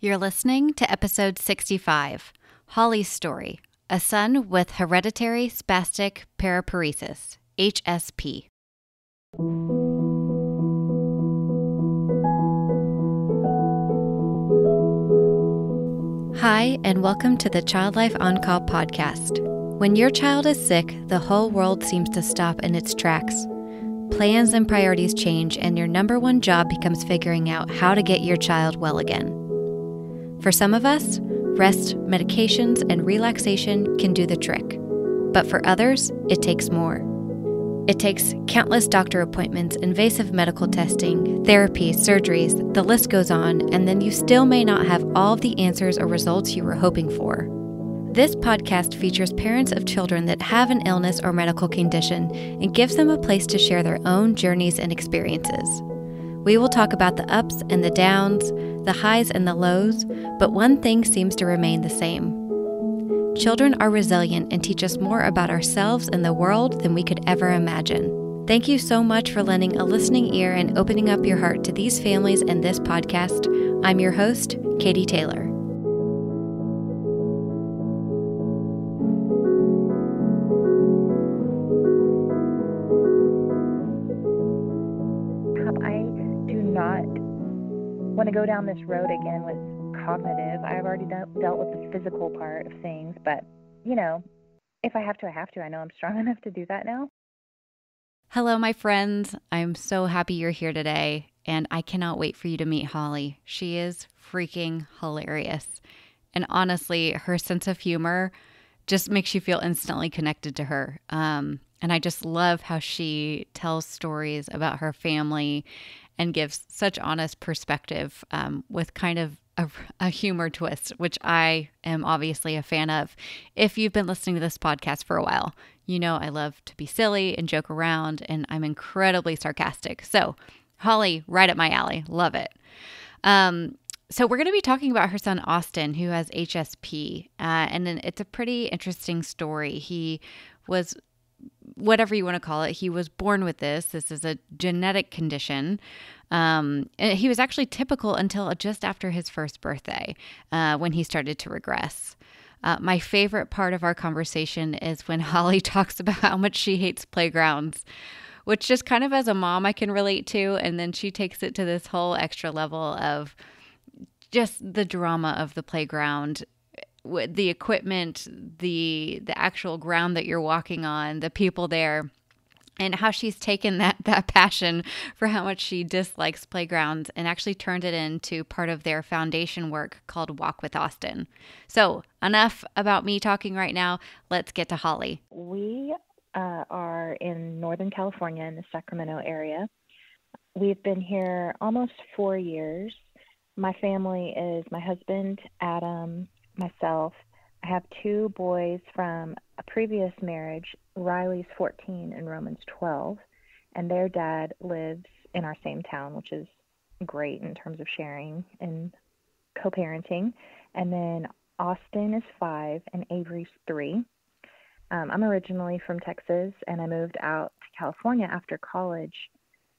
You're listening to episode 65, Holly's Story, a son with Hereditary Spastic Paraparesis, HSP. Hi, and welcome to the Child Life On Call podcast. When your child is sick, the whole world seems to stop in its tracks. Plans and priorities change, and your number one job becomes figuring out how to get your child well again. For some of us, rest, medications, and relaxation can do the trick. But for others, it takes more. It takes countless doctor appointments, invasive medical testing, therapy, surgeries, the list goes on, and then you still may not have all of the answers or results you were hoping for. This podcast features parents of children that have an illness or medical condition and gives them a place to share their own journeys and experiences. We will talk about the ups and the downs, the highs and the lows, but one thing seems to remain the same. Children are resilient and teach us more about ourselves and the world than we could ever imagine. Thank you so much for lending a listening ear and opening up your heart to these families and this podcast. I'm your host, Katie Taylor. Want to go down this road again with cognitive. I've already dealt with the physical part of things, but if I have to, I have to. I know I'm strong enough to do that now. Hello, my friends. I'm so happy you're here today, and I cannot wait for you to meet Holly. She is freaking hilarious. And honestly, her sense of humor just makes you feel instantly connected to her. And I just love how she tells stories about her family and gives such honest perspective with kind of a humor twist, which I am obviously a fan of. If you've been listening to this podcast for a while, you know I love to be silly and joke around, and I'm incredibly sarcastic. So Holly, right up my alley. Love it. So we're going to be talking about her son, Austin, who has HSP. And then it's a pretty interesting story. He was, whatever you want to call it, he was born with this. This is a genetic condition. And he was actually typical until just after his first birthday, when he started to regress. My favorite part of our conversation is when Holly talks about how much she hates playgrounds, which just kind of as a mom I can relate to. And then she takes it to this whole extra level of just the drama of the playground, the equipment, the actual ground that you're walking on, the people there, and how she's taken that passion for how much she dislikes playgrounds and actually turned it into part of their foundation work called Walk with Austin. So enough about me talking right now. Let's get to Holly. We are in Northern California in the Sacramento area. We've been here almost 4 years. My family is my husband, Adam, myself. I have 2 boys from a previous marriage. Riley's 14 and Roman's 12, and their dad lives in our same town, which is great in terms of sharing and co-parenting. And then Austin is 5 and Avery's 3. I'm originally from Texas, and I moved out to California after college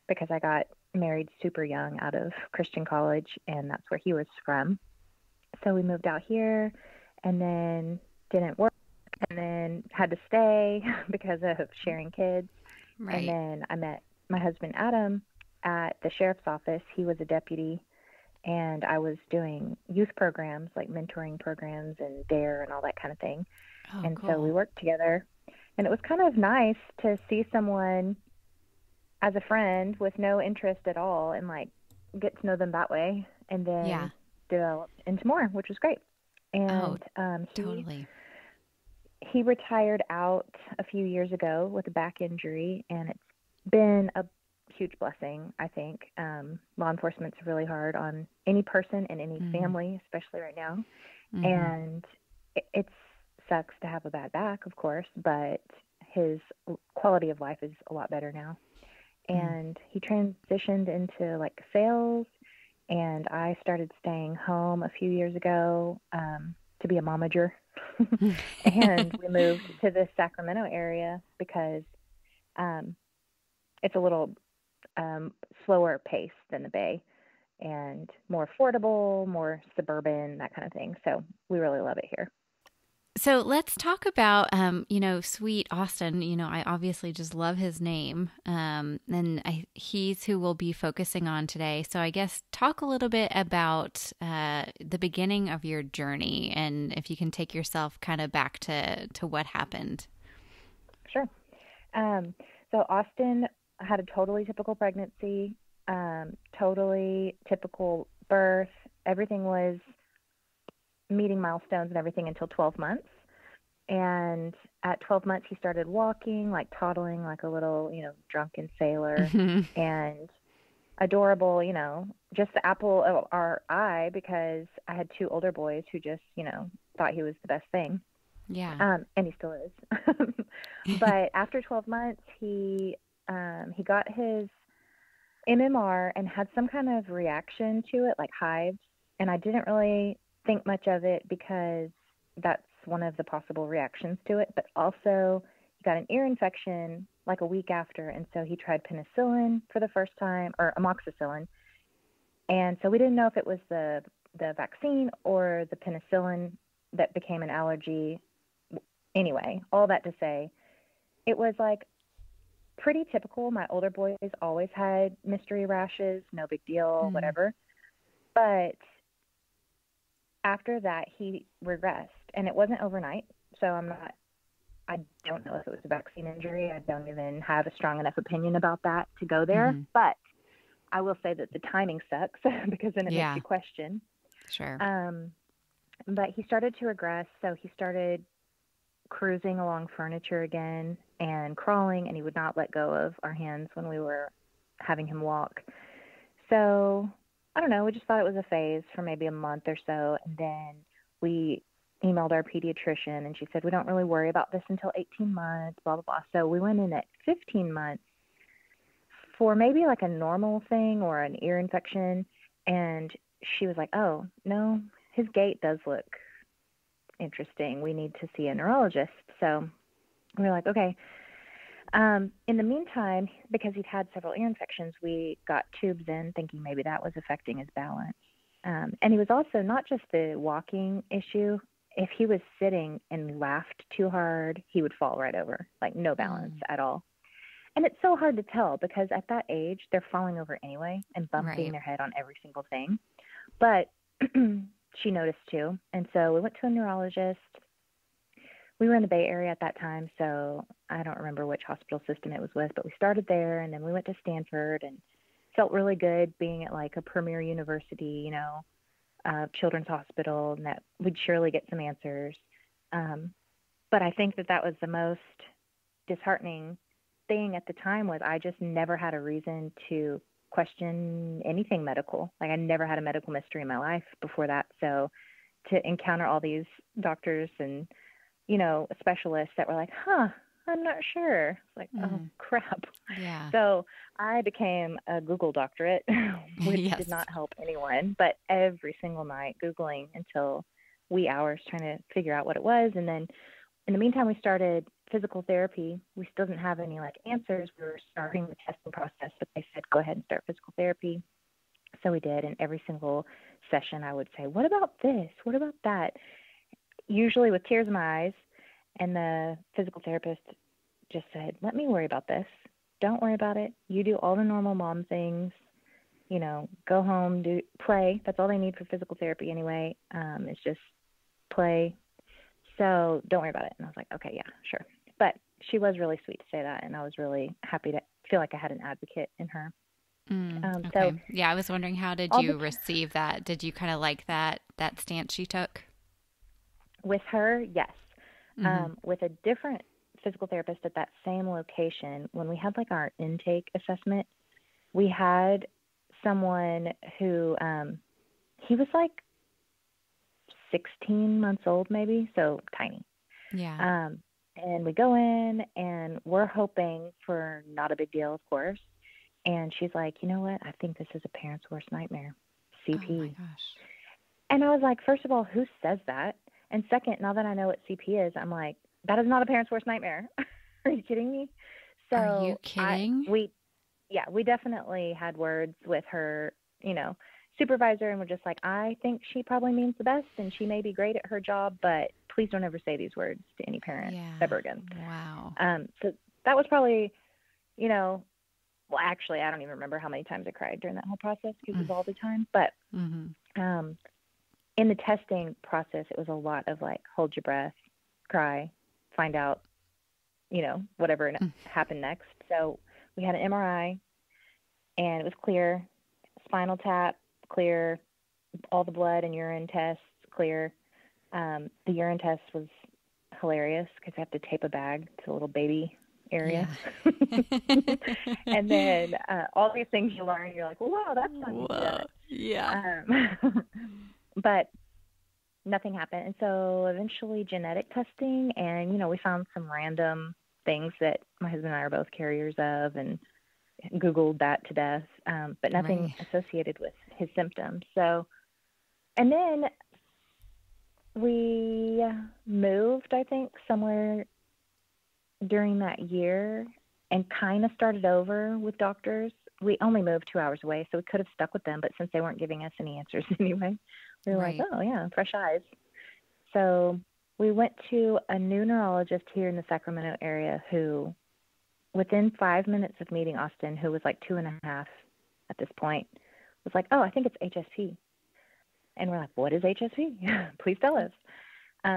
because I got married super young out of Christian college, and that's where he was from. So we moved out here and then didn't work and then had to stay because of sharing kids. Right. And then I met my husband, Adam, at the sheriff's office. He was a deputy, and I was doing youth programs like mentoring programs and DARE and all that kind of thing. Oh, and cool. So we worked together, and it was kind of nice to see someone as a friend with no interest at all and like get to know them that way, and then develop into more, which was great. And totally. He retired out a few years ago with a back injury, and it's been a huge blessing, I think. Law enforcement's really hard on any person and any family, especially right now. Mm-hmm. And it sucks to have a bad back, of course, but his quality of life is a lot better now. And he transitioned into like sales, and I started staying home a few years ago to be a momager. And we moved to the Sacramento area because it's a little slower pace than the Bay. and more affordable, more suburban, that kind of thing. So we really love it here. So let's talk about, sweet Austin. I obviously just love his name. He's who we'll be focusing on today. So I guess talk a little bit about the beginning of your journey, and if you can take yourself kind of back to what happened. Sure. So Austin had a totally typical pregnancy, totally typical birth. Everything was meeting milestones and everything until 12 months. And at 12 months, he started walking, like toddling like a little, drunken sailor, and adorable, just the apple of our eye, because I had two older boys who just, thought he was the best thing. Yeah. And he still is. But after 12 months, he got his MMR and had some kind of reaction to it, like hives. And I didn't really think much of it because that's one of the possible reactions to it. But also, he got an ear infection like a week after. And so he tried penicillin for the first time, or amoxicillin. And so we didn't know if it was the vaccine or the penicillin that became an allergy. Anyway, all that to say, it was like pretty typical. My older boys always had mystery rashes, no big deal, whatever. But after that, he regressed, and it wasn't overnight. So I don't know if it was a vaccine injury. I don't even have a strong enough opinion about that to go there. But I will say that the timing sucks because then it makes you question. Sure. But he started to regress. So he started cruising along furniture again and crawling, and he would not let go of our hands when we were having him walk. So I don't know, we just thought it was a phase for maybe a month or so, and then we emailed our pediatrician, and she said we don't really worry about this until 18 months, blah, blah, blah. So we went in at 15 months for maybe like a normal thing or an ear infection, and she was like, oh, no, his gait does look interesting. We need to see a neurologist. So we were like, okay. In the meantime, because he'd had several ear infections, we got tubes in thinking maybe that was affecting his balance. And he was also not just the walking issue. If he was sitting and laughed too hard, he would fall right over, like no balance at all. And it's so hard to tell because at that age, they're falling over anyway and bumping their head on every single thing. But she noticed too. And so we went to a neurologist. We were in the Bay Area at that time, so I don't remember which hospital system it was with, but we started there, and then we went to Stanford, and felt really good being at like a premier university, children's hospital, and that we'd surely get some answers. But I think that was the most disheartening thing at the time was I just never had a reason to question anything medical. Like I never had a medical mystery in my life before that. So to encounter all these doctors and, specialists that were like, I'm not sure. It's like, oh, crap. Yeah. So I became a Google doctorate, which did not help anyone, but every single night Googling until wee hours trying to figure out what it was. And then in the meantime, we started physical therapy. We still didn't have any answers. We were starting the testing process, but they said, go ahead and start physical therapy. So we did. And every single session I would say, what about this? What about that? Usually with tears in my eyes. And the physical therapist just said, let me worry about this. Don't worry about it. You do all the normal mom things, go home, play. That's all they need for physical therapy anyway. It's just play. So don't worry about it. And I was like, okay, yeah, sure. But she was really sweet to say that. And I was really happy to feel like I had an advocate in her. Okay. So yeah, I was wondering, how did you receive that? Did you kind of like that stance she took? With her, yes. With a different physical therapist at that same location, when we had like our intake assessment, we had someone who, he was like 16 months old maybe, so tiny. Yeah. And we go in and we're hoping for not a big deal, of course. And she's like, you know what? I think this is a parent's worst nightmare, CP. Oh my gosh. And I was like, first of all, who says that? And second, now that I know what CP is, I'm like, that is not a parent's worst nightmare. Are you kidding me? So are you kidding? We definitely had words with her, supervisor, and we're just like, I think she probably means the best, and she may be great at her job, but please don't ever say these words to any parent ever again. Wow. So that was probably, well, actually, I don't even remember how many times I cried during that whole process because it was all the time. But in the testing process, it was a lot of like, hold your breath, cry, find out, whatever happened next. So we had an MRI, and it was clear, spinal tap, clear, all the blood and urine tests, clear. The urine test was hilarious because I have to tape a bag to a little baby area. Yeah. And then all these things you learn, you're like, wow, that's fun to do that. Yeah. But nothing happened. And so eventually genetic testing, and, we found some random things that my husband and I are both carriers of, and Googled that to death, but nothing associated with his symptoms. So, and then we moved, I think, somewhere during that year and kind of started over with doctors. We only moved 2 hours away, so we could have stuck with them, but since they weren't giving us any answers anyway, we were like, oh, yeah, fresh eyes. So we went to a new neurologist here in the Sacramento area who, within 5 minutes of meeting Austin, who was like 2.5 at this point, was like, oh, I think it's HSP. And we're like, what is HSP? Please tell us.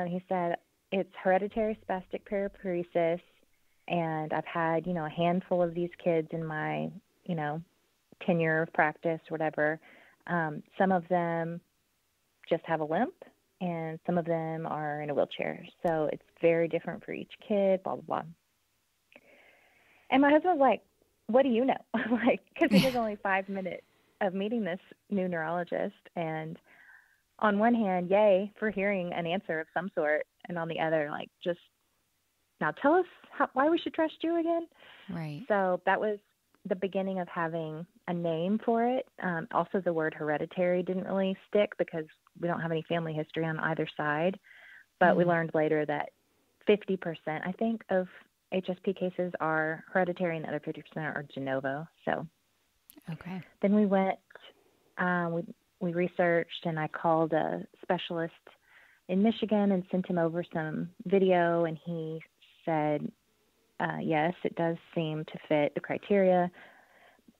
He said, it's hereditary spastic paraparesis, and I've had, a handful of these kids in my, tenure of practice, whatever. Some of them just have a limp, and some of them are in a wheelchair. So it's very different for each kid, blah, blah, blah. And my husband was like, what do you know? Because it was only 5 minutes of meeting this new neurologist. And on one hand, yay for hearing an answer of some sort. And on the other, just, now tell us why we should trust you again. Right. So that was the beginning of having a name for it. Also, the word hereditary didn't really stick because we don't have any family history on either side. But we learned later that 50%, I think, of HSP cases are hereditary, and the other 50% are de novo. So then we went, we researched, and I called a specialist in Michigan and sent him over some video, and he said, yes, it does seem to fit the criteria.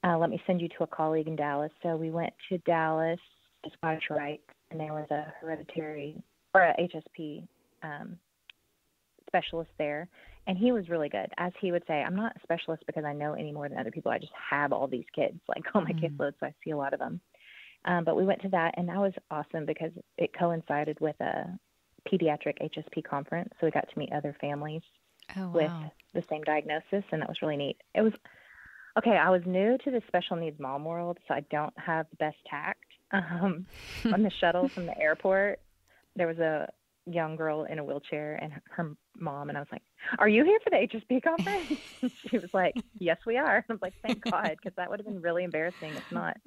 Let me send you to a colleague in Dallas. So we went to Dallas to Scottish Rite, and there was a hereditary or a HSP specialist there, and he was really good. As he would say, I'm not a specialist because I know any more than other people. I just have all these kids, on my caseload, so I see a lot of them. But we went to that, and that was awesome because it coincided with a pediatric HSP conference, so we got to meet other families with the same diagnosis, and that was really neat. It was, I was new to the special needs mom world, so I don't have the best tact. On the shuttle from the airport, there was a young girl in a wheelchair and her mom, and I was like, are you here for the HSP conference? She was like, yes, we are. I was like, thank God, because that would have been really embarrassing if not.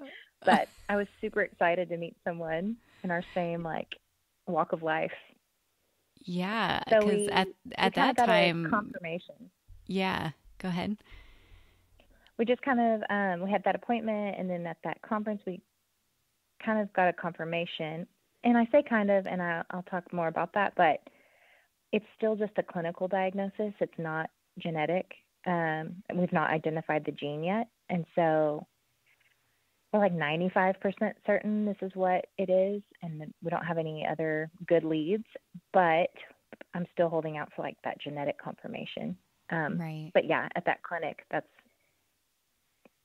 But I was super excited to meet someone in our same walk of life. Yeah, so because at that time, confirmation. Yeah, go ahead. We just kind of we had that appointment, and then at that conference we kind of got a confirmation. And I say kind of, and I'll talk more about that, but it's still just a clinical diagnosis. It's not genetic. We've not identified the gene yet. And so we're 95% certain this is what it is, and we don't have any other good leads, but I'm still holding out for that genetic confirmation. But yeah, at that clinic, that's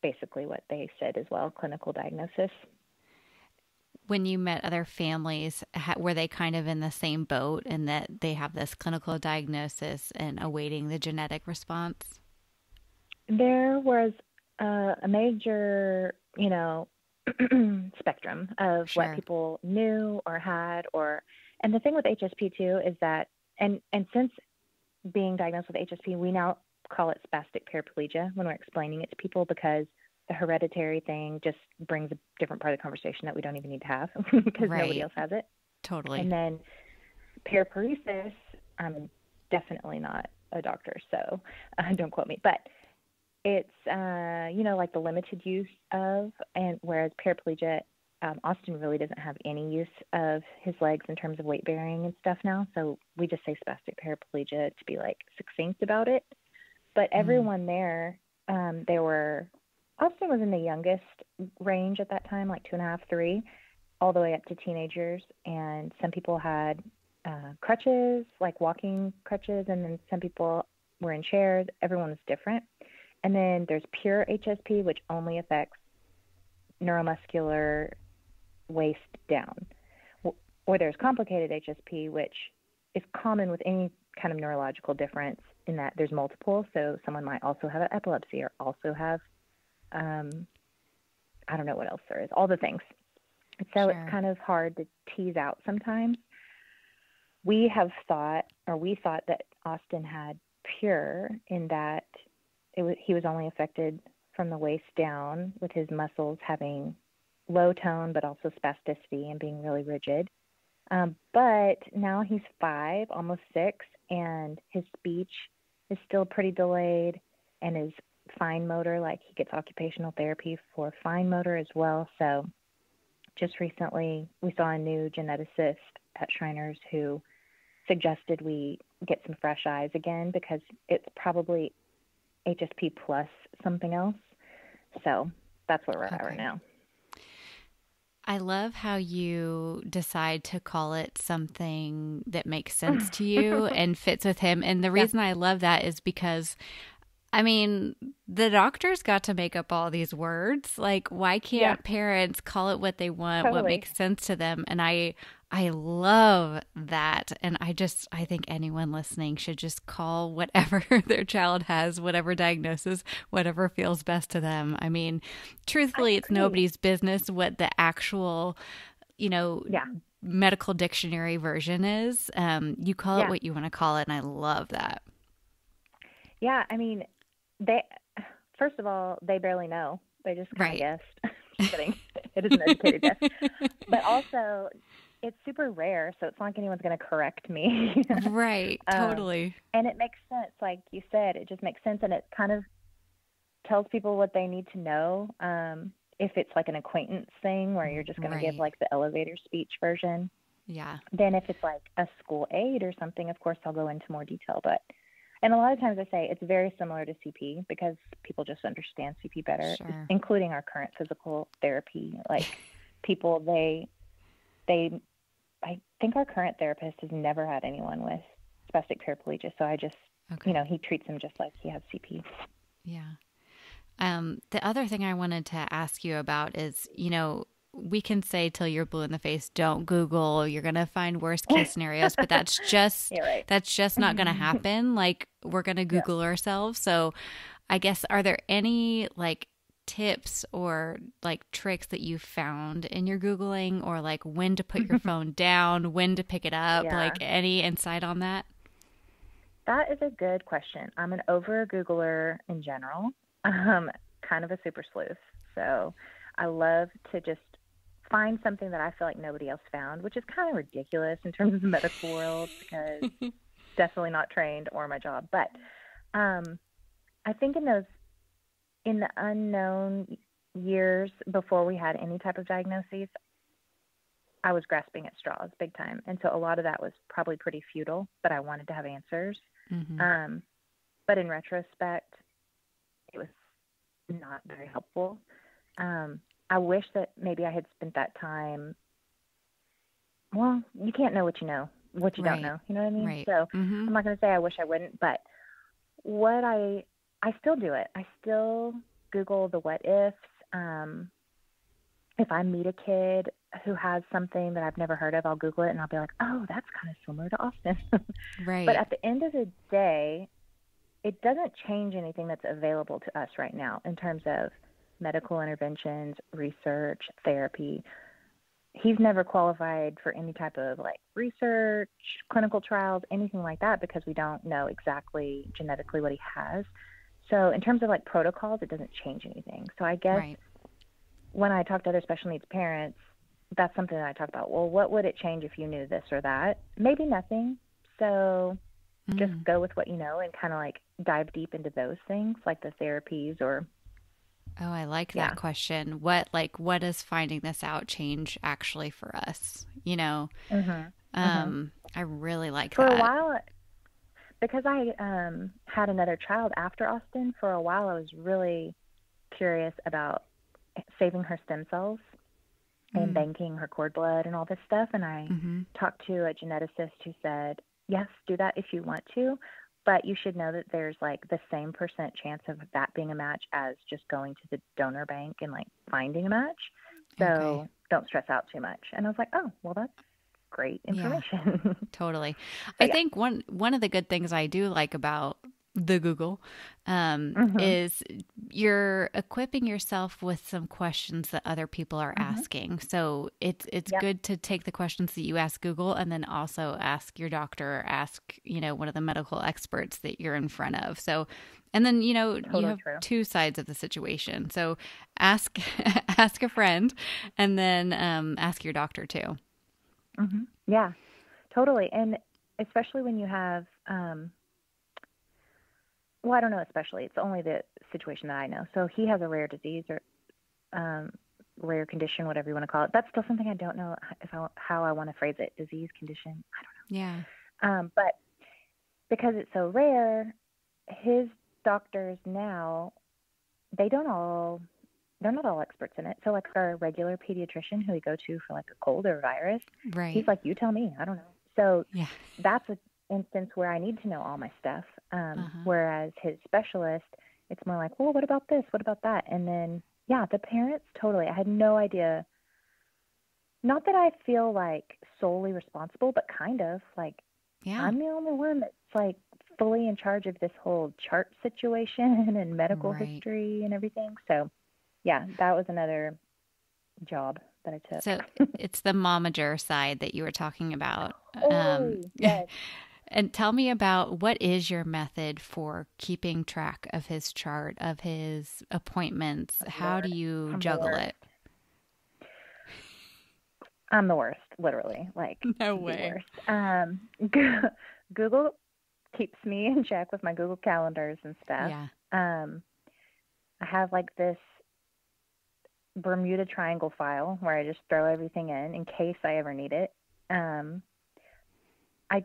basically what they said as well, clinical diagnosis. When you met other families, were they kind of in the same boat in that they have this clinical diagnosis and awaiting the genetic response? There was a major, spectrum of what people knew or had, and the thing with HSP too is that, and since being diagnosed with HSP, we now call it spastic paraplegia when we're explaining it to people, because the hereditary thing just brings a different part of the conversation that we don't even need to have because nobody else has it. Totally. And then paraparesis, I'm definitely not a doctor, so don't quote me, but it's, the limited use of, and whereas paraplegia Austin really doesn't have any use of his legs in terms of weight bearing and stuff now. So we just say spastic paraplegia to be like succinct about it. But Mm. everyone there, Austin was in the youngest range at that time, like 2.5, 3, all the way up to teenagers. And some people had crutches, like walking crutches, and then some people were in chairs. Everyone was different. And then there's pure HSP, which only affects neuromuscular waist down. Or there's complicated HSP, which is common with any kind of neurological difference in that there's multiple. So someone might also have epilepsy or also have, I don't know what else there is, all the things. So it's Sure. kind of hard to tease out sometimes. We thought that Austin had pure in that he was only affected from the waist down with his muscles having low tone, but also spasticity and being really rigid. But now he's 5, almost 6, and his speech is still pretty delayed, and his fine motor, like he gets occupational therapy for fine motor as well. So just recently we saw a new geneticist at Shriners who suggested we get some fresh eyes again because it's probably HSP plus something else. So that's where we're at right Okay. now. I love how you decide to call it something that makes sense to you and fits with him. And the Yeah, reason I love that is because, I mean, the doctors got to make up all these words. Like, why yeah, can't parents call it what they want, what totally. makes sense to them? And I love that. And I think anyone listening should just call whatever their child has, whatever diagnosis, whatever feels best to them. I mean, I truthfully, it's agree. nobody's business what the actual, you know, Yeah, medical dictionary version is. You call it yeah, what you want to call it. And I love that. yeah. I mean, they first of all, they barely know. They just kind of Right. guessed. Just kidding. It is an educated guess. But also, it's super rare, so it's not like anyone's going to correct me. Right. um, Totally. and it makes sense, like you said. It just makes sense, and it kind of tells people what they need to know. If it's like an acquaintance thing where you're just going to give Right. like the elevator speech version, Yeah. then if it's like a school aid or something, of course I'll go into more detail. But and a lot of times I say it's very similar to CP because people just understand CP better, Sure. including our current physical therapy. Like people, they, I think our current therapist has never had anyone with spastic paraplegia. So I just, Okay. he treats him just like he has CP. Yeah. The other thing I wanted to ask you about is, we can say till you're blue in the face, don't Google, you're going to find worst case scenarios, but You're right. that's just not going to happen. Like we're going to Yeah. Google ourselves. So I guess, are there any like tips or like tricks that you found in your Googling, or like when to put your phone down, when to pick it up, Yeah. like any insight on that? That is a good question. I'm an over Googler in general, kind of a super sleuth. So I love to just find something that I feel like nobody else found, which is kind of ridiculous in terms of the medical world because definitely not trained or my job. But um, I think in the unknown years before we had any type of diagnoses, I was grasping at straws big time. And so a lot of that was probably pretty futile, but I wanted to have answers. Mm-hmm. Um, but in retrospect, it was not very helpful. I wish that maybe I had spent that time. Well, you can't know what you don't Right. know. You know what I mean? Right. So Mm-hmm. I'm not going to say I wish I wouldn't, but what I still do it. I still Google the what ifs. If I meet a kid who has something that I've never heard of, I'll Google it and I'll be like, oh, that's kind of similar to Austin. But Right. at the end of the day, it doesn't change anything that's available to us right now in terms of medical interventions, research, therapy. He's never qualified for any type of like research, clinical trials, anything like that because we don't know exactly genetically what he has. So in terms of like protocols, it doesn't change anything. So I guess Right. when I talk to other special needs parents, that's something that I talk about. Well, what would it change if you knew this or that? Maybe nothing. So just Mm. go with what you know and kind of like dive deep into those things like the therapies or Oh, I like that Yeah. question. What does finding this out change actually for us? Mhm. Mhm. I really like For a that. while, because I had another child after Austin, for a while I was really curious about saving her stem cells and Mm. banking her cord blood and all this stuff. And I Mm-hmm. talked to a geneticist who said, yes, do that if you want to, but you should know that there's like the same percent chance of that being a match as just going to the donor bank and like finding a match. Okay. So don't stress out too much. And I was like, oh, well, that's great Yeah. information. Totally. So I yeah. think one of the good things I do like about the Google Mhm. is you're equipping yourself with some questions that other people are Mhm. asking. So it's Yep. good to take the questions that you ask Google and then also ask your doctor, or ask, one of the medical experts that you're in front of. So, and then, you Totally have true. two sides of the situation. So ask ask a friend and then ask your doctor too. Yeah, totally. And especially when you have, well, I don't know, especially, it's only the situation that I know. So he has a rare disease or um, rare condition, whatever you want to call it. That's still something I don't know how I want to phrase it. Disease, condition, Yeah. I don't know. But because it's so rare, his doctors now, they don't all, they're not all experts in it. So like our regular pediatrician who we go to for like a cold or a virus, he's Right. like, you tell me, I don't know. So Yeah. that's an instance where I need to know all my stuff. Uh-huh. Whereas his specialist, it's more like, well, what about this? What about that? And then, yeah, the parents totally. I had no idea. Not that I feel like solely responsible, but kind of like Yeah. I'm the only one that's like fully in charge of this whole chart situation and medical Right. history and everything. So, yeah, that was another job that I So took. it's the momager side that you were talking about. Um, Totally. Yes. and tell me about, what is your method for keeping track of his chart, of his appointments? Oh, How do Lord. you I'm the juggle worst. it? I'm the worst, literally, like No the way. worst. Google keeps me in check with my Google calendars and stuff. Yeah. Um, I have like this Bermuda Triangle file where I just throw everything in case I ever need it. Um, I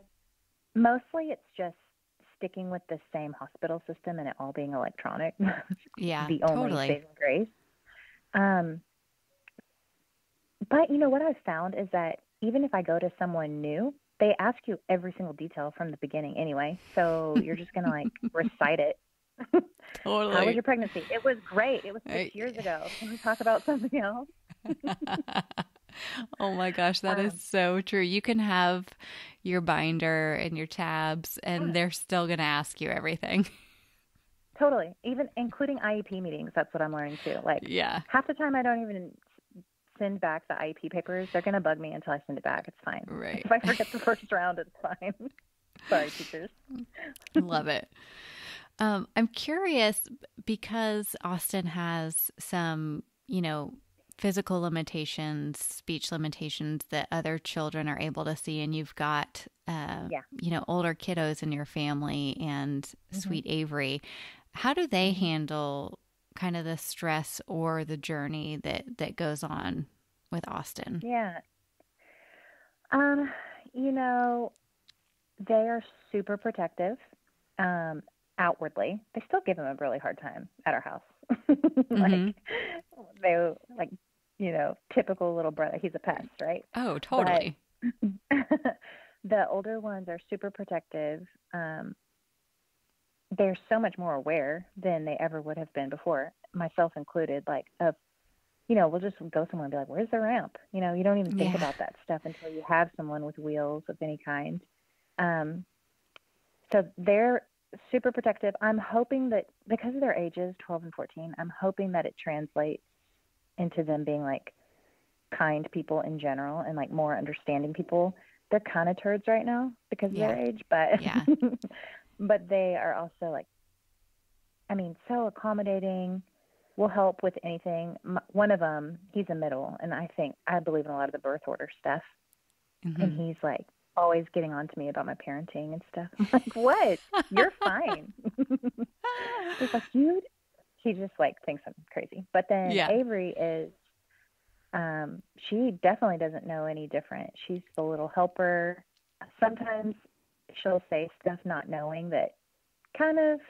mostly it's just sticking with the same hospital system and it all being electronic. Yeah, The only totally. saving grace. Um, but you know what I've found is that even if I go to someone new, they ask you every single detail from the beginning anyway. So you're just gonna like recite it. How was Totally. your pregnancy? It was great. It was six I- years ago. Can we talk about something else? Oh my gosh, that is Um, so true. You can have your binder and your tabs, and yeah, they're still going to ask you everything. totally. Even including IEP meetings. That's what I'm learning too. Like Yeah, half the time I don't even send back the IEP papers. They're gonna bug me until I send it back. It's fine. right. If I forget the first round, it's fine. Sorry, teachers. Love it. I'm curious because Austin has some, physical limitations, speech limitations that other children are able to see, and you've got, Yeah. older kiddos in your family and Mhm. sweet Avery. How do they Mhm. handle kind of the stress or the journey that goes on with Austin? Yeah. Um, you know, they are super protective. Um, outwardly, they still give him a really hard time at our house. Like Mm-hmm. they like, typical little brother. He's a pest, right? Oh, But totally. the older ones are super protective. Um, they're so much more aware than they ever would have been before, myself included. Like, we'll just go somewhere and be like, "Where's the ramp?" You don't even think Yeah. about that stuff until you have someone with wheels of any kind. Um, so they're super protective. I'm hoping that because of their ages, 12 and 14, I'm hoping that it translates into them being like kind people in general and like more understanding people. They're kind of turds right now because of their Yeah. age, but Yeah. but they are also like, I mean, so accommodating. Will help with anything. One of them, he's a middle, and I believe in a lot of the birth order stuff. And Mm-hmm. he's like always getting on to me about my parenting and stuff. I'm like, what? You're fine. He's like, he just like thinks I'm crazy. But then Yeah. Avery is, she definitely doesn't know any different. She's the little helper. Sometimes she'll say stuff not knowing that kind of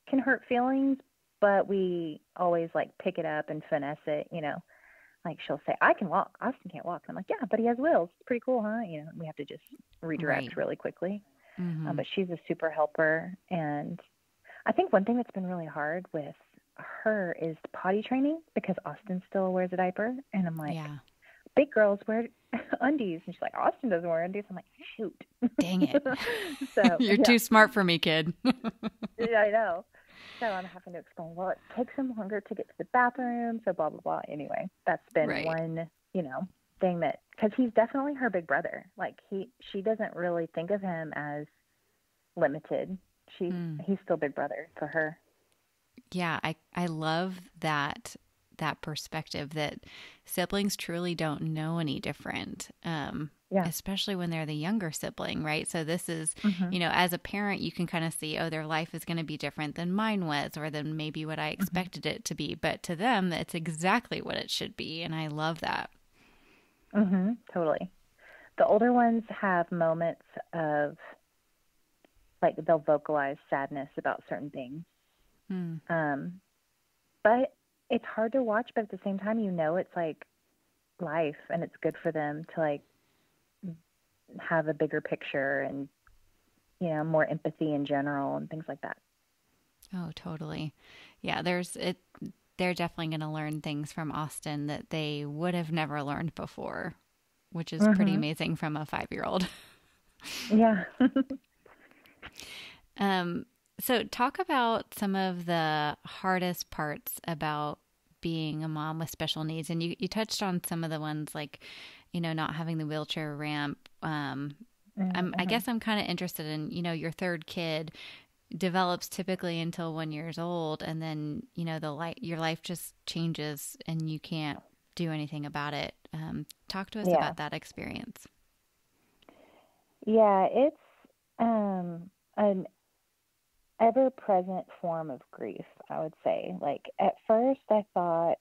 can hurt feelings, but we always like pick it up and finesse it, you know. Like she'll say, I can walk. Austin can't walk. I'm like, yeah, but he has wheels. It's pretty cool, huh? You know, we have to just Right. redirect really quickly. Mm-hmm. But she's a super helper. And I think one thing that's been really hard with her is potty training because Austin still wears a diaper. And I'm like, Yeah. big girls wear undies. And she's like, Austin doesn't wear undies. I'm like, shoot. Dang it. So, You're yeah, too smart for me, kid. yeah, I know. So I'm having to explain, well, it takes him longer to get to the bathroom, so blah, blah, blah. Anyway, that's been Right. one, you know, thing that, because he's definitely her big brother. Like she doesn't really think of him as limited. Mm. He's still big brother for her. Yeah, I love that perspective that siblings truly don't know any different. Yeah. Especially when they're the younger sibling, right? So this is, Mhm. as a parent, you can kind of see, oh, their life is going to be different than mine was, or than maybe what I Mhm. expected it to be. But to them, it's exactly what it should be. And I love that. Mhm. Totally. The older ones have moments of like they'll vocalize sadness about certain things. Hmm. Um, but it's hard to watch, but at the same time, you know, it's like life and it's good for them to like have a bigger picture and, you know, more empathy in general and things like that. Oh, totally. Yeah, they're definitely going to learn things from Austin that they would have never learned before, which is pretty Mhm. amazing from a 5-year-old. Yeah. Um, so talk about some of the hardest parts about being a mom with special needs. And you touched on some of the ones like, not having the wheelchair ramp. I Mhm. guess I'm kind of interested in, your third kid develops typically until 1 year old. And then, your life just changes and you can't do anything about it. Talk to us Yeah. about that experience. Yeah, it's an ever-present form of grief, I would say. Like at first I thought,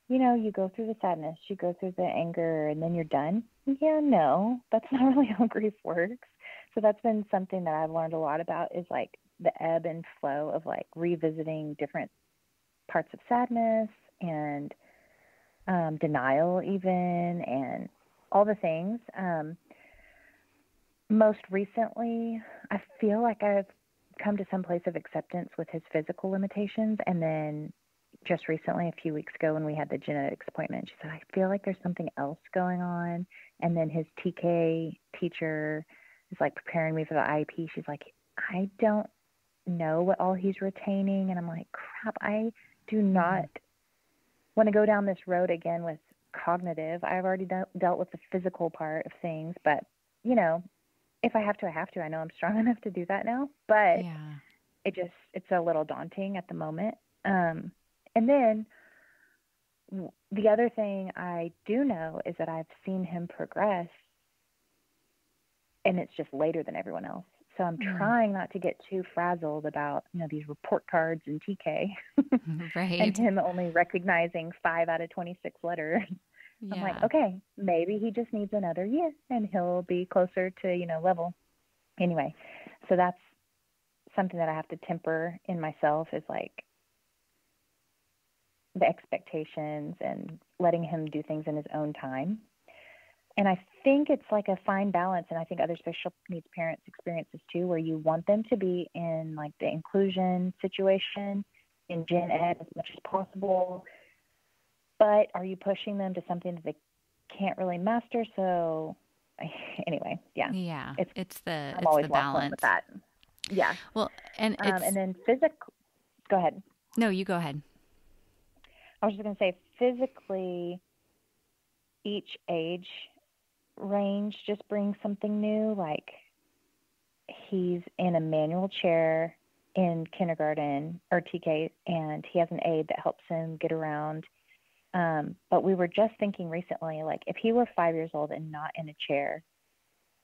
you know, you go through the sadness, you go through the anger, and then you're done. Yeah, no, that's not really how grief works. So that's been something that I've learned a lot about is like the ebb and flow of like revisiting different parts of sadness and denial, even, and all the things. Most recently, I feel like I've come to some place of acceptance with his physical limitations. And then just recently, a few weeks ago, when we had the genetics appointment, she said, I feel like there's something else going on. And then his TK teacher is like preparing me for the IEP. She's like, I don't know what all he's retaining. And I'm like, crap, I do Mm-hmm. not want to go down this road again with cognitive. I've already dealt with the physical part of things, but you know, if I have to, I have to. I know I'm strong enough to do that now, but Yeah. it's a little daunting at the moment. And then the other thing I do know is that I've seen him progress, and it's just later than everyone else. So I'm Mm. trying not to get too frazzled about, you know, these report cards and TK and Right. him only recognizing 5 out of 26 letters. I'm like, Yeah. okay, maybe he just needs another year and he'll be closer to, you know, level. Anyway, so that's something that I have to temper in myself is like the expectations and letting him do things in his own time. And I think it's like a fine balance. And I think other special needs parents experience this too, where you want them to be in like the inclusion situation in gen ed as much as possible. But are you pushing them to something that they can't really master? So anyway, yeah, Yeah. it's, I'm It's always the waffling with balance. that. Yeah. Well, and it's And then physical, go ahead. no, you go ahead. I was just going to say physically, each age range just brings something new. Like he's in a manual chair in kindergarten or TK, and he has an aide that helps him get around. But we were just thinking recently, like if he were 5 years old and not in a chair,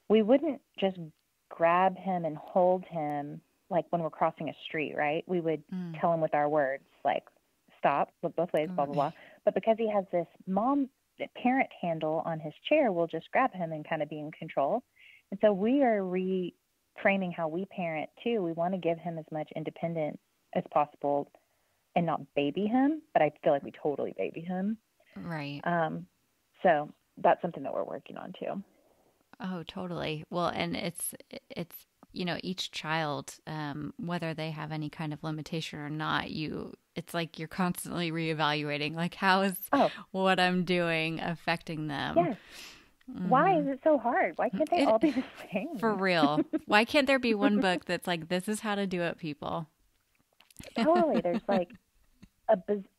we wouldn't just grab him and hold him like when we're crossing a street, right? We would Mm. tell him with our words, like, stop, look both ways, blah, blah, Right. blah. But because he has this parent handle on his chair, we'll just grab him and kind of be in control. And so we are reframing how we parent too. We want to give him as much independence as possible and not baby him, but I feel like we totally baby him. Right. So that's something that we're working on too. Oh, totally. Well, and it's each child, whether they have any kind of limitation or not, it's like you're constantly reevaluating, like how is Oh, what I'm doing affecting them. yes. Why Hmm. is it so hard? Why can't they It all be the For same? real. Why can't there be one book that's like this is how to do it, people? Totally. There's like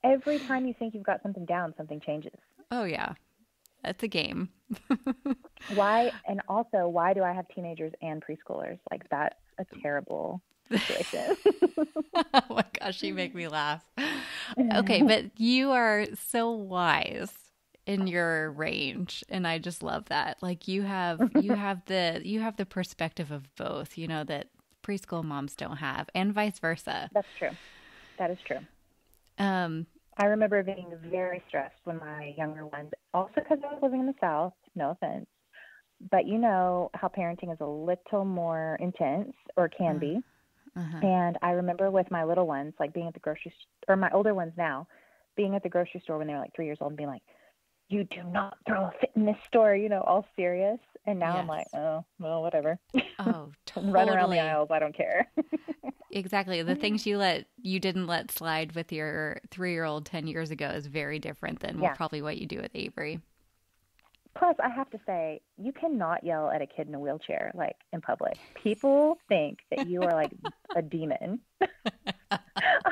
every time you think you've got something down, something changes. Oh yeah, that's a game. Why? And also, why do I have teenagers and preschoolers? Like, that's a terrible situation. Oh my gosh, you make me laugh. Okay, but you are so wise in your range, and I just love that. Like you have the perspective of both, that preschool moms don't have, and vice versa. That's true. That is true. Um, I remember being very stressed when my younger ones, also because I was living in the South, no offense, but you know how parenting is a little more intense or can uh, be. uh-huh. And I remember with my little ones, like being at the grocery store, or my older ones now, being at the grocery store when they were like 3 years old and being like, you do not throw a fit in this store, all serious. And now I'm Yes. like, oh, well, whatever. Oh, Run around the totally. aisles. I don't care. Exactly. The things you didn't let slide with your 3-year-old 10 years ago is very different than Yeah. probably what you do with Avery. Plus, I have to say, you cannot yell at a kid in a wheelchair, like in public. People think that you are like a demon.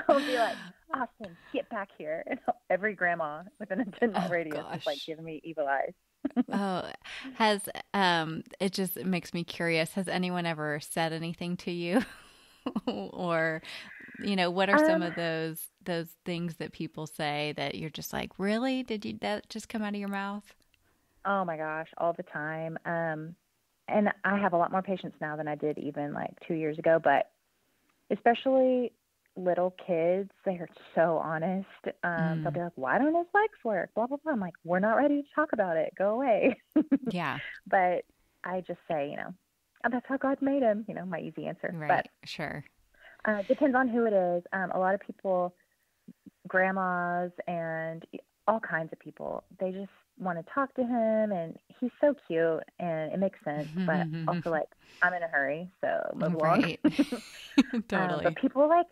I'll be like, Austin, get back here. And every grandma within a 10-mile Oh radius is like gosh. giving me evil eyes. Oh, has it just makes me curious. Has anyone ever said anything to you? Or, what are some Um, of those things that people say that you're just like, "Really? Did you that just come out of your mouth?" oh my gosh, all the time. And I have a lot more patience now than I did even like 2 years ago, but especially little kids, they are so honest. They'll Mm, be like, why don't his legs work? Blah, blah, blah. I'm like, we're not ready to talk about it. Go away. yeah, But I just say, "Oh, that's how God made him," my easy answer. But right. Sure. depends on who it is. A lot of people, grandmas and all kinds of people, they just want to talk to him and he's so cute and it makes sense. But also, like, I'm in a hurry, so move along. Right. But Totally. people like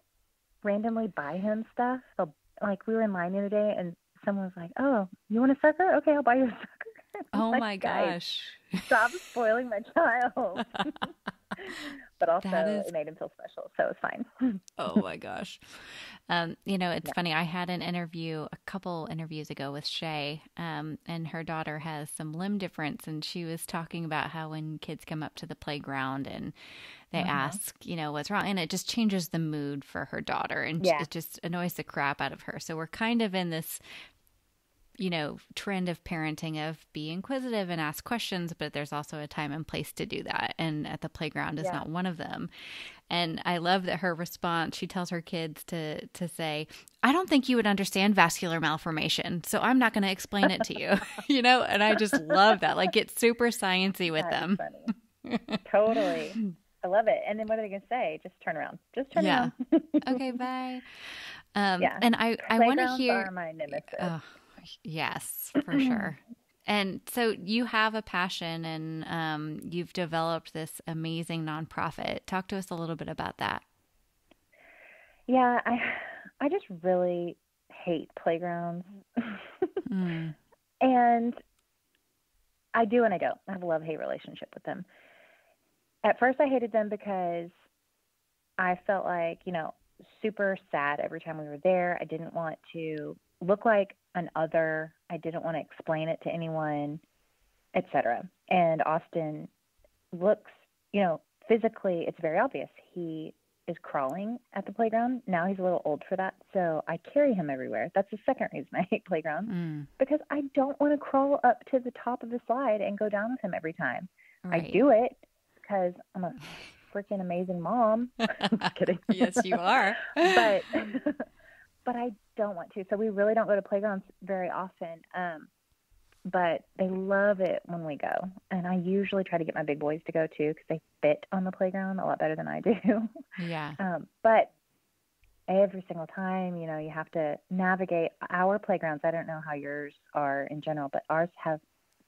randomly buy him stuff. They'll, like, we were in line the other day and someone was like, "Oh, you want a sucker? Okay, I'll buy you a sucker." I'm Oh like, my guys, gosh. stop spoiling my child. But That also, is it made him feel special, so it's fine. Oh my gosh. It's Yeah. funny. I had an interview a couple interviews ago with Shay, and her daughter has some limb difference, and she was talking about how when kids come up to the playground and they Hmm. ask, what's wrong, and it just changes the mood for her daughter, and Yeah. it just annoys the crap out of her. So we're kind of in this trend of parenting of be inquisitive and ask questions, but there's also a time and place to do that. And at the playground is Yeah. not one of them. And I love that her response, she tells her kids to say, I don't think you would understand vascular malformation, so I'm not going to explain it to you. And I just love that. Like get super sciencey with That is them. funny. Totally. I love it. And then what are they going to say? Just turn around. Just turn Yeah. around. Okay, bye. Yeah. And I want to Playgrounds hear are my nemesis. oh, yes, for sure. And so you have a passion and you've developed this amazing nonprofit. Talk to us a little bit about that. Yeah, I just really hate playgrounds. Mm, And I do and I don't. I have a love-hate relationship with them. At first I hated them because I felt like, super sad every time we were there. I didn't want to look like an other. I didn't want to explain it to anyone, etc. And Austin looks, physically, it's very obvious. He is crawling at the playground. Now he's a little old for that. So I carry him everywhere. That's the second reason I hate playgrounds mm, because I don't want to crawl up to the top of the slide and go down with him every time. I right. do it because I'm a freaking amazing mom. I'm just kidding. Yes, you are. But but I don't want to. So we really don't go to playgrounds very often. But they love it when we go. And I usually try to get my big boys to go too, because they fit on the playground a lot better than I do. Yeah. But every single time, you have to navigate our playgrounds. I don't know how yours are in general, but ours have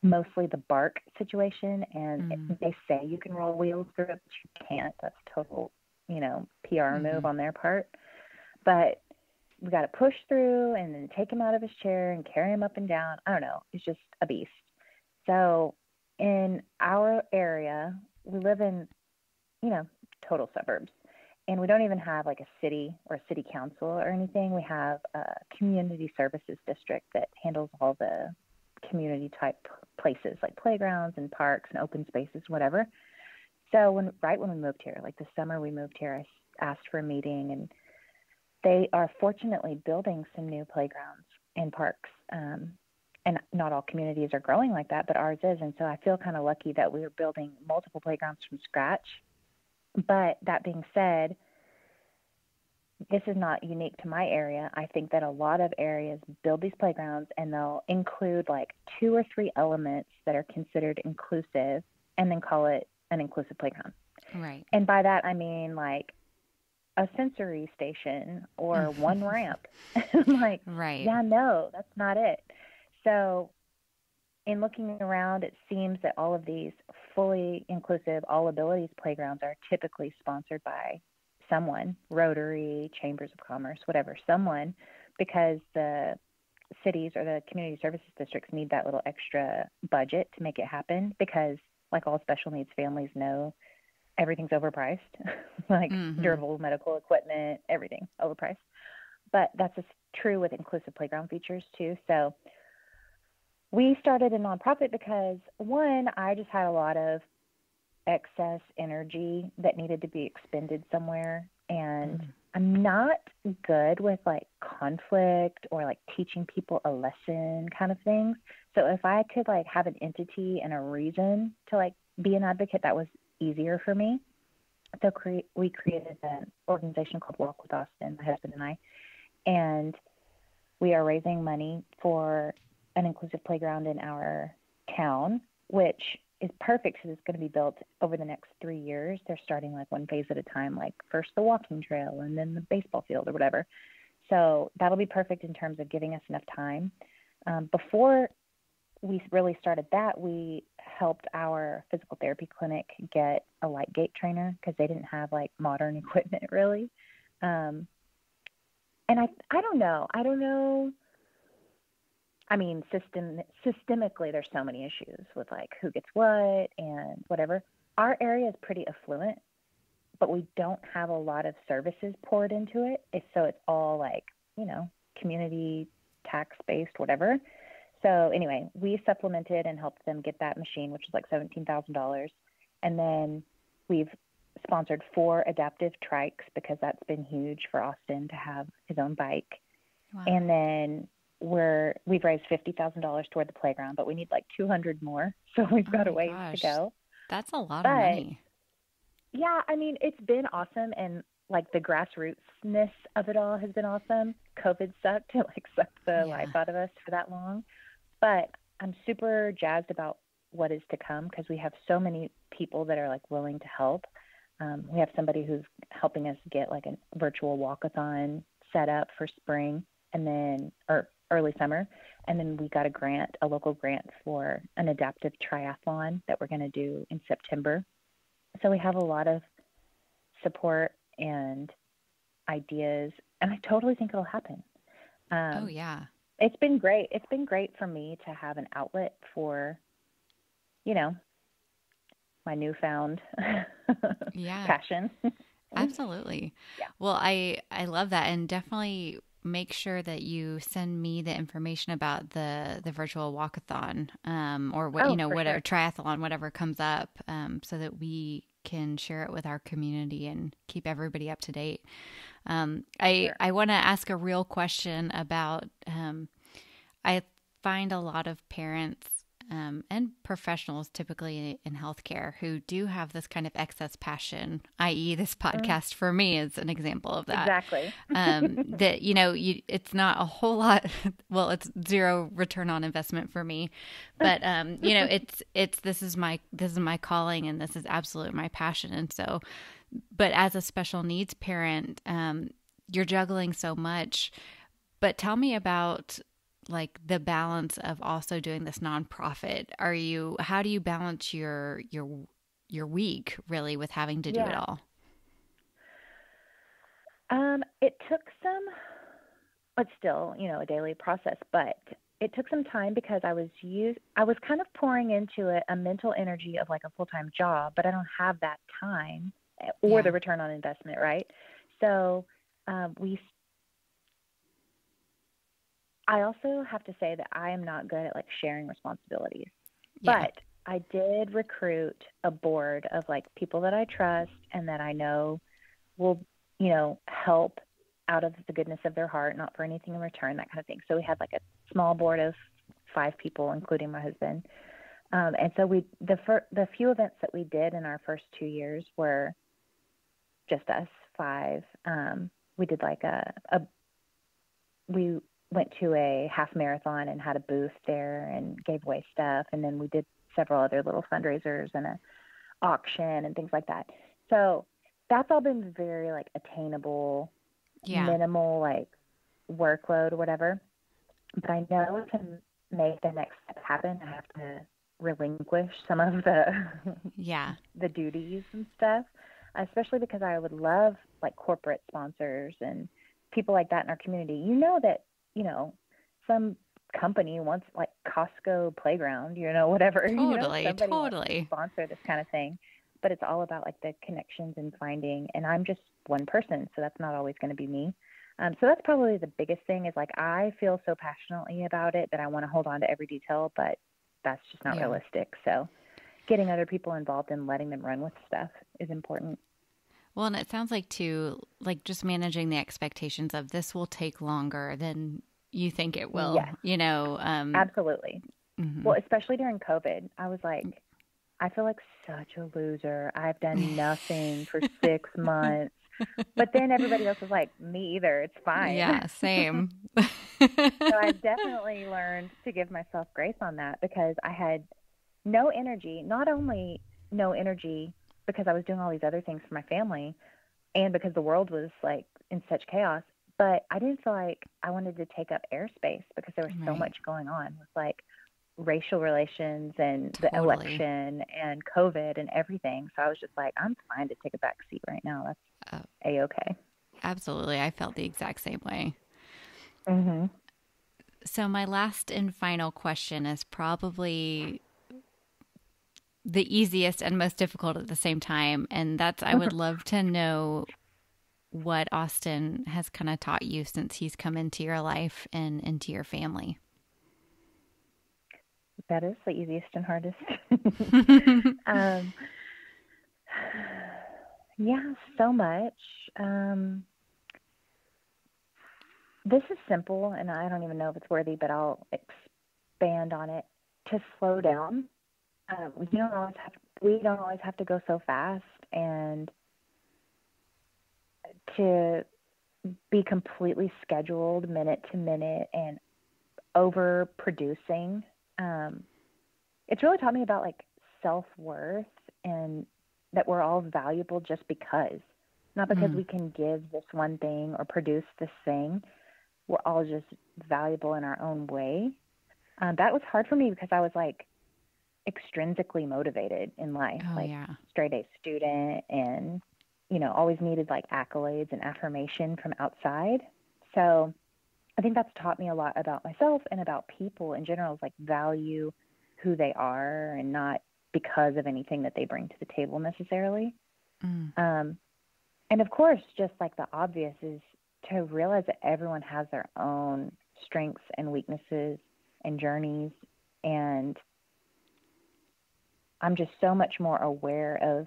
mostly the bark situation, and they say you can roll wheels through it, but you can't. That's total, PR move on their part. But we got to push through and then take him out of his chair and carry him up and down. I don't know. It's just a beast. So in our area, we live in, total suburbs. And we don't even have like a city or a city council or anything. We have a community services district that handles all the community type places like playgrounds and parks and open spaces, whatever. So right when we moved here, like the summer we moved here, I asked for a meeting, and they are fortunately building some new playgrounds and parks. And not all communities are growing like that, but ours is. And so I feel kind of lucky that we are building multiple playgrounds from scratch. But that being said, this is not unique to my area. I think that a lot of areas build these playgrounds and they'll include like 2 or 3 elements that are considered inclusive and then call it an inclusive playground. Right. And by that, I mean like a sensory station or one ramp. Like, right. Yeah, no, that's not it. So in looking around, it seems that all of these fully inclusive, all abilities playgrounds are typically sponsored by someone, Rotary, Chambers of Commerce, whatever, someone, because the cities or the community services districts need that little extra budget to make it happen, because like all special needs families know, everything's overpriced, like durable medical equipment, everything overpriced. But that's just true with inclusive playground features too. So we started a nonprofit because, one, I just had a lot of excess energy that needed to be expended somewhere. And I'm not good with like conflict or like teaching people a lesson kind of things. So if I could like have an entity and a reason to like be an advocate, that was easier for me. So we created an organization called Walk with Austin, my husband and I, and we are raising money for an inclusive playground in our town, which is perfect because it's going to be built over the next 3 years. They're starting like one phase at a time, like first the walking trail and then the baseball field or whatever. So that'll be perfect in terms of giving us enough time. Before we really started that, we helped our physical therapy clinic get a light gate trainer because they didn't have like modern equipment really. And I don't know. I mean, systemically, there's so many issues with like who gets what and whatever. Our area is pretty affluent, but we don't have a lot of services poured into it. So it's all like, community tax-based, whatever. So anyway, we supplemented and helped them get that machine, which is like $17,000. And then we've sponsored 4 adaptive trikes because that's been huge for Austin to have his own bike. Wow. And then we've raised $50,000 toward the playground, but we need like 200 more. So we've got a ways to go. That's a lot of money. Yeah. I mean, it's been awesome. And like the grassrootsness of it all has been awesome. COVID sucked. It like sucked the life out of us for that long. But I'm super jazzed about what is to come because we have so many people that are like willing to help. We have somebody who's helping us get like a virtual walkathon set up for spring or early summer. And then we got a local grant for an adaptive triathlon that we're going to do in September. So we have a lot of support and ideas, and I totally think it'll happen. It's been great. It's been great for me to have an outlet for, my newfound passion. Absolutely. Yeah. Well, I love that, and definitely make sure that you send me the information about the virtual walkathon, or what, whatever, triathlon, whatever comes up, so that we can share it with our community and keep everybody up to date. I want to ask a real question about, I find a lot of parents and professionals typically in healthcare who do have this kind of excess passion, i.e., this podcast for me is an example of that. Exactly. That, it's not a whole lot. Well, it's zero return on investment for me, but, this is my calling and this is absolutely my passion. And so, but as a special needs parent, you're juggling so much. But tell me about like the balance of also doing this nonprofit. How do you balance your week really with having to do it Yeah. all? It took it's still, a daily process, but it took some time because I was kind of pouring into it a mental energy of like a full-time job, but I don't have that time or Yeah. the return on investment, right? So, we I also have to say that I am not good at like sharing responsibilities, Yeah. but I did recruit a board of like people that I trust and that I know will, help out of the goodness of their heart, not for anything in return, that kind of thing. So we had like a small board of 5 people, including my husband. And so the few events that we did in our first 2 years were just us 5. We did like we went to a half marathon and had a booth there and gave away stuff. And then we did several other little fundraisers and a auction and things like that. So that's all been very like attainable, Yeah. minimal like workload or whatever. But I know to make the next step happen, I have to relinquish some of Yeah. the duties and stuff, especially because I would love like corporate sponsors and people like that in our community. That, some company wants like Costco playground, whatever, Totally. somebody wants to Totally. sponsor this kind of thing. But it's all about like the connections and finding, and I'm just one person, so that's not always going to be me. So that's probably the biggest thing is like I feel so passionately about it that I want to hold on to every detail, but that's just not Yeah. realistic. So getting other people involved and letting them run with stuff is important. Well, and it sounds like too, like just managing the expectations of this will take longer than you think it will, Yes, absolutely. Mhm. Well, especially during COVID, I was like, I feel like such a loser. I've done nothing for 6 months. But then everybody else was like, me either. It's fine. Yeah, same. So I've definitely learned to give myself grace on that because I had no energy, not only no energy because I was doing all these other things for my family and because the world was like in such chaos, but I didn't feel like I wanted to take up airspace because there was so Right. much going on with like racial relations and the Totally. election and COVID and everything. So I was just like, I'm fine to take a back seat right now. That's Uh, a-okay. Absolutely. I felt the exact same way. Mm-hmm. So, my last and final question is probably the easiest and most difficult at the same time. And that's I would love to know what Austin has kind of taught you since he's come into your life and into your family. That is the easiest and hardest. um, yeah, so much. Um, this is simple, and I don't even know if it's worthy, but I'll expand on it. To slow down. We don't always have to go so fast, and to be completely scheduled minute to minute and overproducing. It's really taught me about like self-worth and that we're all valuable just because, not because Mm. we can give this one thing or produce this thing. We're all just valuable in our own way. That was hard for me because I was like extrinsically motivated in life, Oh, like yeah. straight A student and, always needed like accolades and affirmation from outside. So I think that's taught me a lot about myself and about people in general, is like value who they are and not because of anything that they bring to the table necessarily. Mm. Um, and of course, just like the obvious is to realize that everyone has their own strengths and weaknesses and journeys. And I'm just so much more aware of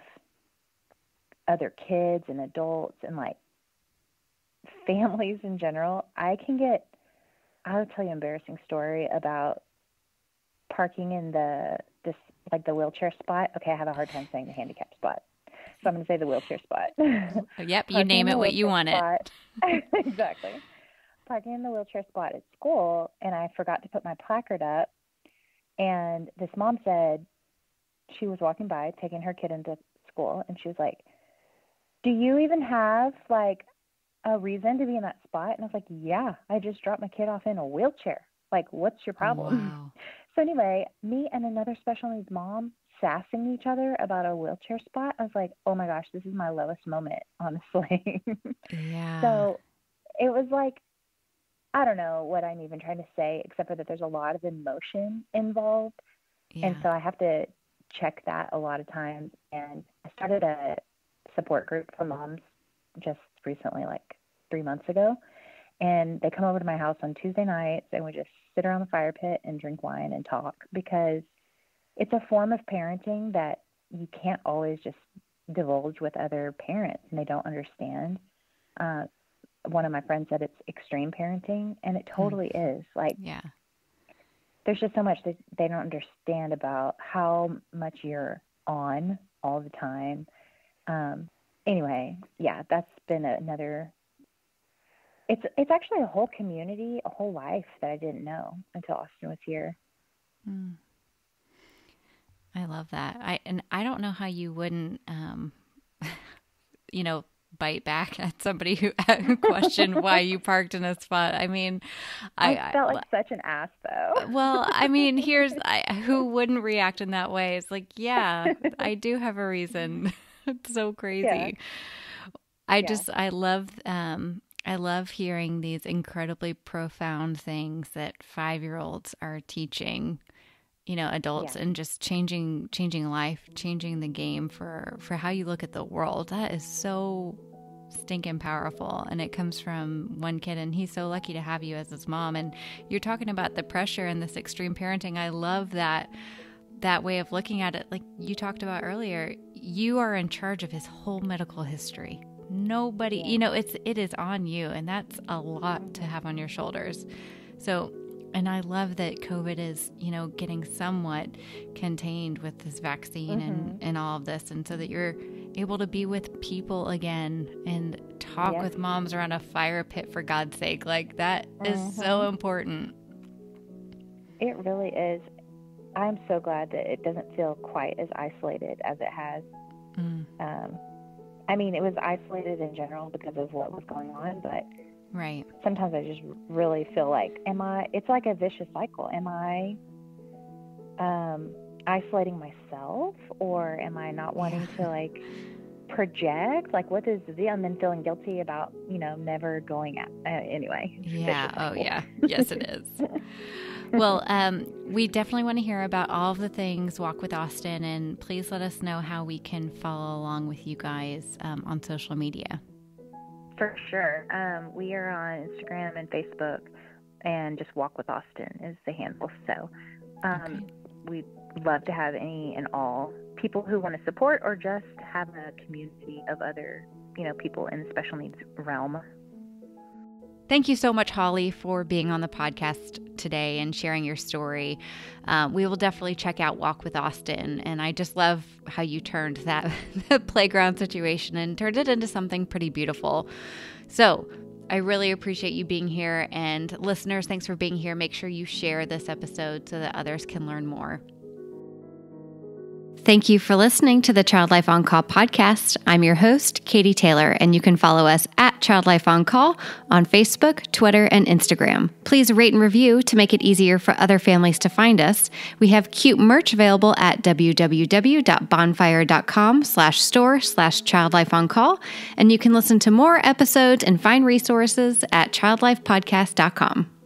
other kids and adults and like families in general. I'll tell you an embarrassing story about parking in the wheelchair spot. Okay, I have a hard time saying the handicap spot, so I'm going to say the wheelchair spot. Yep, you name it what you want it. Exactly. Parking in the wheelchair spot at school, and I forgot to put my placard up. And this mom said she was walking by, taking her kid into school, and she was like, "Do you even have like a reason to be in that spot?" And I was like, "Yeah, I just dropped my kid off in a wheelchair. Like, what's your problem?" Wow. So anyway, me and another special needs mom sassing each other about a wheelchair spot. I was like, oh my gosh, this is my lowest moment, honestly. Yeah. So it was like, I don't know what I'm even trying to say, except for that there's a lot of emotion involved. Yeah. And so I have to check that a lot of times. And I started a support group for moms just recently, like 3 months ago. And they come over to my house on Tuesday nights, and we just sit around the fire pit and drink wine and talk, because it's a form of parenting that you can't always just divulge with other parents, and they don't understand. One of my friends said it's extreme parenting, and it totally is. Like, yeah, there's just so much that they don't understand about how much you're on all the time. Anyway, yeah, that's been another. It's actually a whole community, a whole life that I didn't know until Austin was here. I love that. I don't know how you wouldn't, bite back at somebody who questioned why you parked in a spot. I mean, I felt like such an ass, though. Well, I mean, who wouldn't react in that way? It's like, yeah, I do have a reason. It's so crazy. Yeah. I love hearing these incredibly profound things that 5-year-olds are teaching, adults, and just changing life, changing the game for how you look at the world. That is so stinking powerful. And it comes from one kid, and he's so lucky to have you as his mom. And you're talking about the pressure and this extreme parenting. I love that way of looking at it. Like you talked about earlier, you are in charge of his whole medical history. Nobody, it is on you, and that's a lot to have on your shoulders. So, and I love that COVID is, getting somewhat contained with this vaccine and all of this. And so that you're able to be with people again and talk with moms around a fire pit, for God's sake. Like, that is so important. It really is. I'm so glad that it doesn't feel quite as isolated as it has. I mean, it was isolated in general because of what was going on, but right. Sometimes I just really feel like, it's like a vicious cycle. Am I isolating myself, or am I not wanting to like project? Like, what is the deal? And then feeling guilty about, never going out. Anyway. Yeah. Oh yeah. Yes, it is. Well, we definitely want to hear about all of the things Walk with Austin, and please let us know how we can follow along with you guys on social media. For sure. We are on Instagram and Facebook, and just Walk with Austin is the handle. So we'd love to have any and all people who want to support, or just have a community of other, people in the special needs realm. Thank you so much, Holly, for being on the podcast today and sharing your story. We will definitely check out Walk with Austin. And I just love how you turned that playground situation and turned it into something pretty beautiful. So I really appreciate you being here. And listeners, thanks for being here. Make sure you share this episode so that others can learn more. Thank you for listening to the Child Life On Call podcast. I'm your host, Katie Taylor, and you can follow us at Child Life On Call on Facebook, Twitter, and Instagram. Please rate and review to make it easier for other families to find us. We have cute merch available at www.bonfire.com/store/Child Life On Call, and you can listen to more episodes and find resources at childlifepodcast.com.